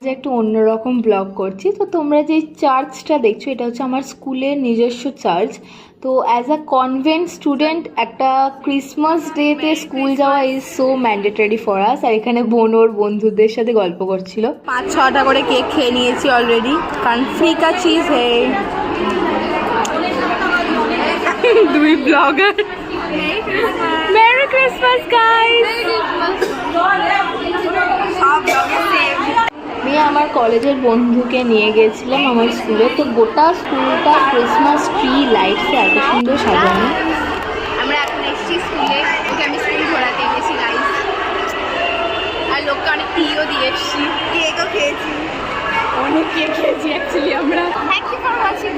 যে একটু অন্যরকম ব্লগ করছি। তো তোমরা যে চার্চটা দেখছো এটা হচ্ছে আমার স্কুলের নিজস্ব চার্চ। তো অ্যাজ আ কনভেন্ট স্টুডেন্ট একটা ক্রিসমাস ডেতে স্কুল যাওয়া is so mandatory for us. আর এখানে বোন ওর বন্ধুদের সাথে গল্প করছিল। 5-6টা করে কেক খেয়ে নিয়েছি অলরেডি, কারণ ফ্রি কা চিজ হে। দুই ব্লগার। Merry Christmas guys. আমি আমার কলেজের বন্ধুকে নিয়ে গেছিলাম আমার স্কুলে। তো গোটা স্কুলটা ক্রিসমাস ট্রি লাইটসে এত সুন্দর সাজানো। আমরা এখন এসেছি স্কুলে, ওকে আমি স্কুল ঘোরাতে গেছি গাইস। আর লোককে অনেক টিও দিয়ে এসেছি, কেকও খেয়েছি, অনেক কেক খেয়েছি অ্যাকচুয়ালি আমরা। Thank you for watching.